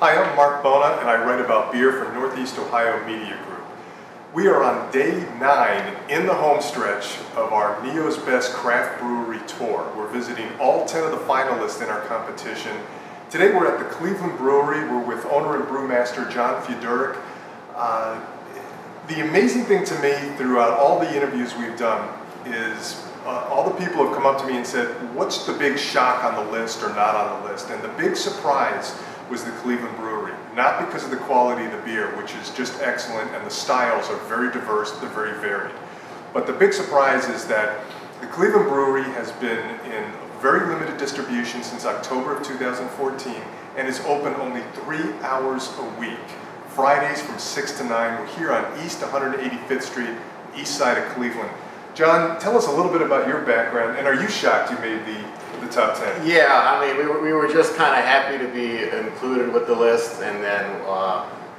Hi, I'm Marc Bona, and I write about beer for Northeast Ohio Media Group. We are on day 9 in the home stretch of our Neos-Best-Craft-Brewery tour. We're visiting all 10 of the finalists in our competition. Today we're at the Cleveland Brewery. We're with owner and brewmaster John Fuduric. The amazing thing to me throughout all the interviews we've done is all the people have come up to me and said, what's the big shock on the list or not on the list? And the big surprise was the Cleveland Brewery. Not because of the quality of the beer, which is just excellent, and the styles are very diverse, they're very varied. But the big surprise is that the Cleveland Brewery has been in very limited distribution since October of 2014 and is open only 3 hours a week. Fridays from 6 to 9. We're here on East 185th Street, east side of Cleveland. John, tell us a little bit about your background, and are you shocked you made the top 10? Yeah, I mean, we were just kind of happy to be included with the list, and then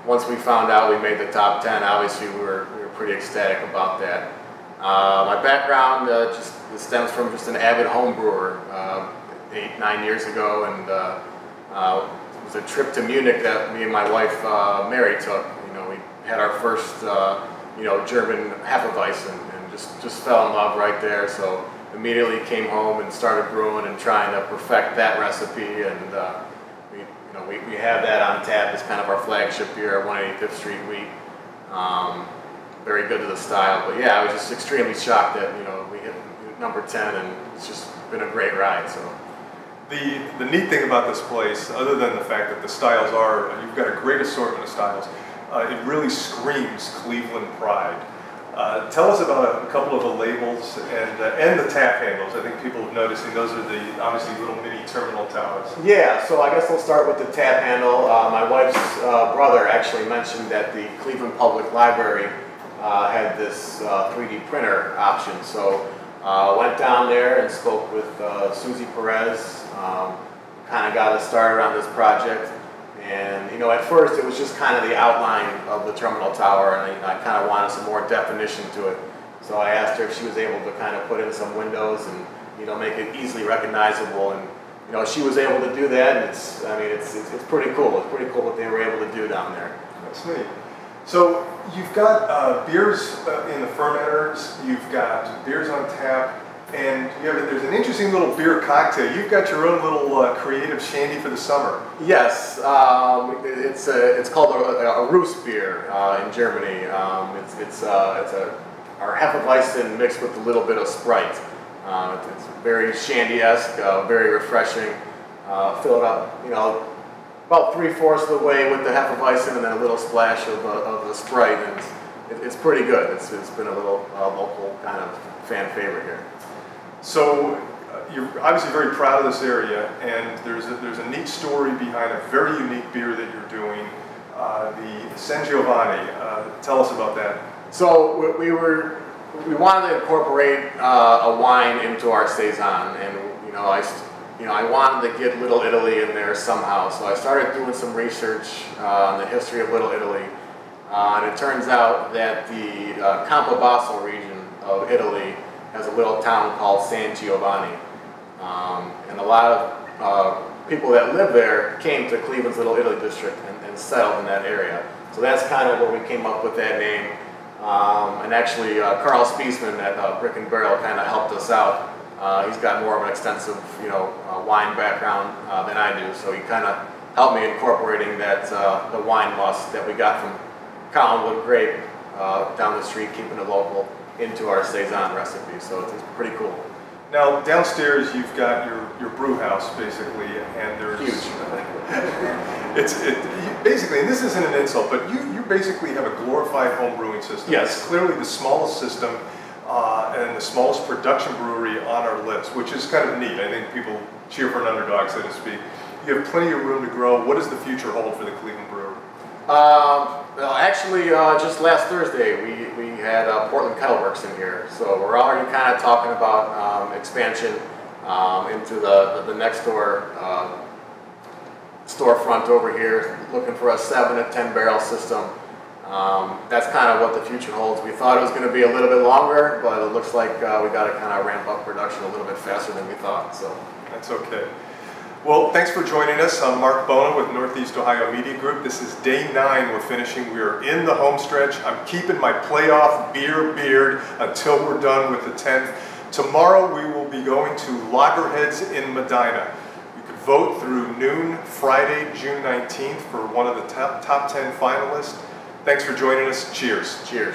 once we found out we made the top 10, obviously we were pretty ecstatic about that. My background just stems from just an avid home brewer 8-9 years ago, and it was a trip to Munich that me and my wife Mary took. You know, we had our first German Hefeweizen, and just fell in love right there. So immediately came home and started brewing and trying to perfect that recipe, and we have that on tap as kind of our flagship beer at 185th Street Wheat. Very good to the style, but yeah, I was just extremely shocked that we hit number 10, and it's just been a great ride. So the neat thing about this place, other than the fact that the styles you've got a great assortment of styles, it really screams Cleveland pride. Tell us about a couple of the labels and the tap handles. I think people have noticed, and those are the obviously little mini terminal towers. Yeah, so I guess we'll start with the tap handle. My wife's brother actually mentioned that the Cleveland Public Library had this 3D printer option. So went down there and spoke with Susie Perez, kind of got us started on this project. And at first it was just kind of the outline of the terminal tower, and I kind of wanted some more definition to it. So I asked her if she was able to kind of put in some windows and make it easily recognizable. And she was able to do that. And it's pretty cool. It's pretty cool what they were able to do down there. That's neat. So you've got beers in the fermenters. You've got beers on tap. And there's an interesting little beer cocktail. You've got your own little creative shandy for the summer. Yes, it's called a Roost beer in Germany. It's our Hefeweizen mixed with a little bit of Sprite. It's very shandy-esque, very refreshing. Fill it up, about 3/4 of the way with the Hefeweizen, and then a little splash of the Sprite, and it's pretty good. It's been a little local kind of fan favorite here. So you're obviously very proud of this area, and there's a neat story behind a very unique beer that you're doing, the San Giovanni. Tell us about that. So we wanted to incorporate a wine into our saison, and I wanted to get Little Italy in there somehow. So I started doing some research on the history of Little Italy, and it turns out that the Campobasso region of Italy has a little town called San Giovanni, and a lot of people that live there came to Cleveland's Little Italy district and settled in that area. So that's kind of where we came up with that name. And actually, Carl Spiesman at Brick and Barrel kind of helped us out. He's got more of an extensive, wine background than I do, so he kind of helped me incorporating that the wine must that we got from Collinwood Grape down the street, keeping it local, into our saison recipe. So it's pretty cool. Now downstairs you've got your brew house basically, and there's huge. Basically, and this isn't an insult, but you basically have a glorified home brewing system. Yes. It's clearly the smallest system and the smallest production brewery on our list, which is kind of neat. I think people cheer for an underdog, so to speak. You have plenty of room to grow. What does the future hold for the Cleveland Brewery? Well, actually, just last Thursday we had Portland Kettleworks in here, so we're already kind of talking about expansion into the next door storefront over here, looking for a 7 to 10 barrel system. That's kind of what the future holds. We thought it was going to be a little bit longer, but it looks like we got to kind of ramp up production a little bit faster than we thought. So that's okay. Well, thanks for joining us. I'm Marc Bona with Northeast Ohio Media Group. This is day 9 we're finishing. We are in the home stretch. I'm keeping my playoff beer beard until we're done with the 10th. Tomorrow we will be going to Loggerheads in Medina. You can vote through noon Friday, June 19th for one of the top 10 finalists. Thanks for joining us. Cheers. Cheers.